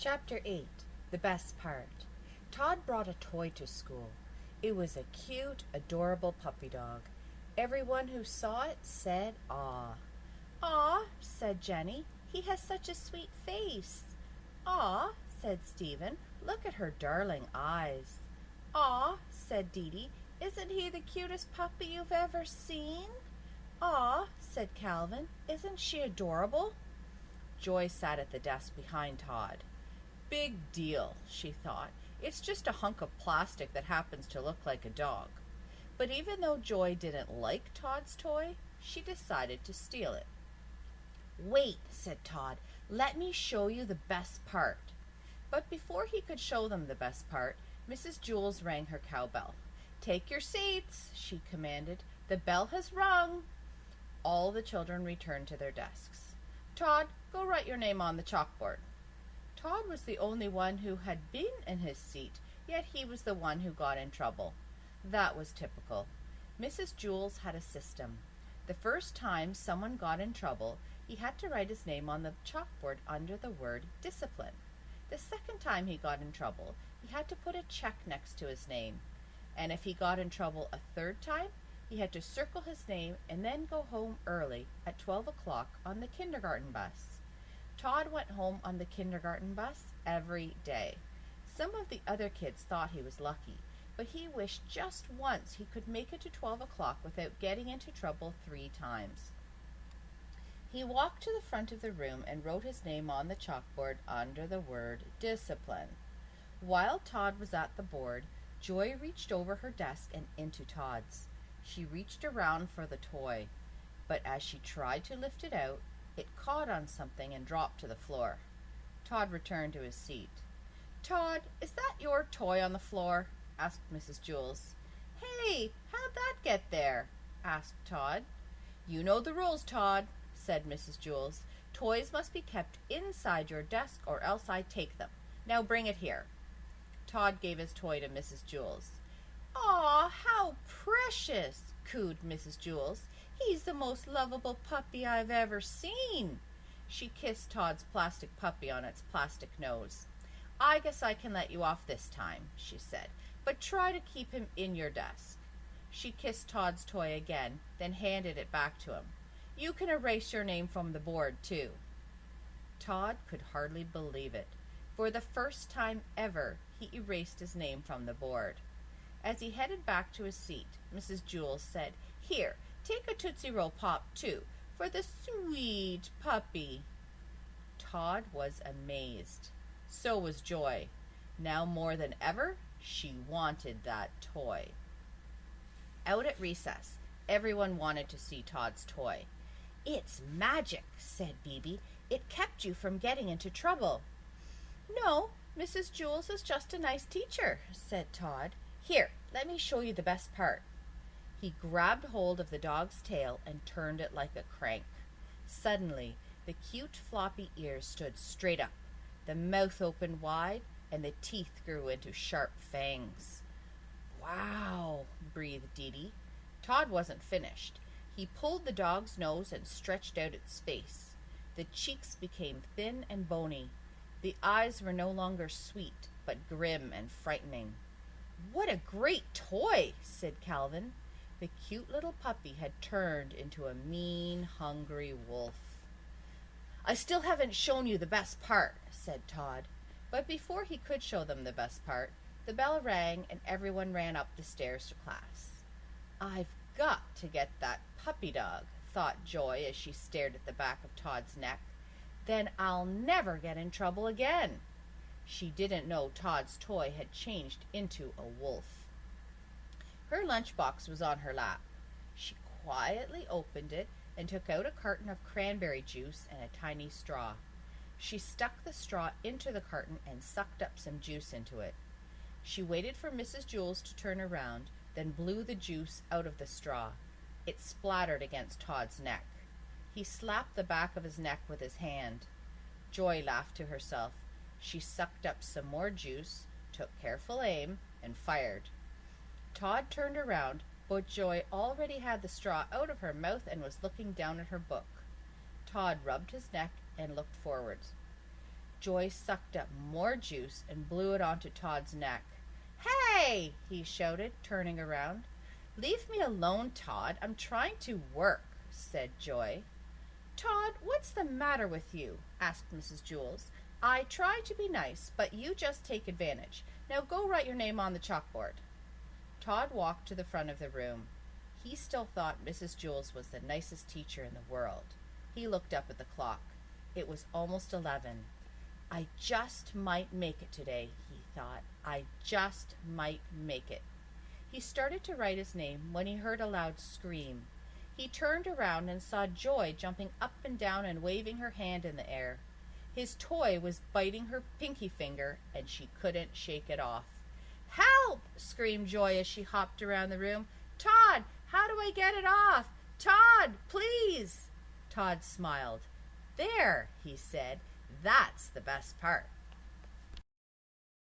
Chapter 8. The Best Part. Todd brought a toy to school. It was a cute, adorable puppy dog. Everyone who saw it said, "Aw." "Aw," said Jenny. "He has such a sweet face." "Aw," said Stephen. "Look at her darling eyes." "Aw," said Dee Dee. "Isn't he the cutest puppy you've ever seen?" "Aw," said Calvin. "Isn't she adorable?" Joy sat at the desk behind Todd. Big deal, she thought. It's just a hunk of plastic that happens to look like a dog. But even though Joy didn't like Todd's toy, she decided to steal it. "Wait," said Todd. "Let me show you the best part." But before he could show them the best part, Mrs. Jules rang her cowbell. "Take your seats," she commanded. "The bell has rung." All the children returned to their desks. "Todd, go write your name on the chalkboard." Todd was the only one who had been in his seat, yet he was the one who got in trouble. That was typical. Mrs. Jules had a system. The first time someone got in trouble, he had to write his name on the chalkboard under the word discipline. The second time he got in trouble, he had to put a check next to his name. And if he got in trouble a third time, he had to circle his name and then go home early at 12 o'clock on the kindergarten bus. Todd went home on the kindergarten bus every day. Some of the other kids thought he was lucky, but he wished just once he could make it to 12 o'clock without getting into trouble 3 times. He walked to the front of the room and wrote his name on the chalkboard under the word discipline. While Todd was at the board, Joy reached over her desk and into Todd's. She reached around for the toy, but as she tried to lift it out, it caught on something and dropped to the floor. Todd returned to his seat. "Todd, is that your toy on the floor?" asked Mrs. Jules. "Hey, how'd that get there?" asked Todd. "You know the rules, Todd," said Mrs. Jules. "Toys must be kept inside your desk or else I take them. Now bring it here." Todd gave his toy to Mrs. Jules. "Aw, how precious!" cooed Mrs. Jules. "He's the most lovable puppy I've ever seen." She kissed Todd's plastic puppy on its plastic nose. "I guess I can let you off this time," she said, "but try to keep him in your desk." She kissed Todd's toy again, then handed it back to him. "You can erase your name from the board, too." Todd could hardly believe it. For the first time ever, he erased his name from the board. As he headed back to his seat, Mrs. Jules said, "Here, take a Tootsie Roll Pop, too, for the sweet puppy." Todd was amazed. So was Joy. Now more than ever, she wanted that toy. Out at recess, everyone wanted to see Todd's toy. "It's magic," said Bebe. "It kept you from getting into trouble." "No, Mrs. Jules is just a nice teacher," said Todd. "Here, let me show you the best part." He grabbed hold of the dog's tail and turned it like a crank. Suddenly, the cute floppy ears stood straight up, the mouth opened wide, and the teeth grew into sharp fangs. "Wow," breathed Dee Dee. Todd wasn't finished. He pulled the dog's nose and stretched out its face. The cheeks became thin and bony. The eyes were no longer sweet, but grim and frightening. "What a great toy," said Calvin. The cute little puppy had turned into a mean, hungry wolf. "I still haven't shown you the best part," said Todd. But before he could show them the best part, the bell rang and everyone ran up the stairs to class. "I've got to get that puppy dog," thought Joy as she stared at the back of Todd's neck. "Then I'll never get in trouble again." She didn't know Todd's toy had changed into a wolf. Her lunchbox was on her lap. She quietly opened it and took out a carton of cranberry juice and a tiny straw. She stuck the straw into the carton and sucked up some juice into it. She waited for Mrs. Jules to turn around, then blew the juice out of the straw. It splattered against Todd's neck. He slapped the back of his neck with his hand. Joy laughed to herself. She sucked up some more juice, took careful aim, and fired. Todd turned around, but Joy already had the straw out of her mouth and was looking down at her book. Todd rubbed his neck and looked forwards. Joy sucked up more juice and blew it onto Todd's neck. "Hey!" he shouted, turning around. "Leave me alone, Todd. I'm trying to work," said Joy. "Todd, what's the matter with you?" asked Mrs. Jewls. "I try to be nice, but you just take advantage. Now go write your name on the chalkboard." Todd walked to the front of the room. He still thought Mrs. Jewls was the nicest teacher in the world. He looked up at the clock. It was almost 11. "I just might make it today," he thought. "I just might make it." He started to write his name when he heard a loud scream. He turned around and saw Joy jumping up and down and waving her hand in the air. His toy was biting her pinky finger, and she couldn't shake it off. "Help!" screamed Joy as she hopped around the room. "Todd, how do I get it off? Todd, please!" Todd smiled. "There," he said. "That's the best part."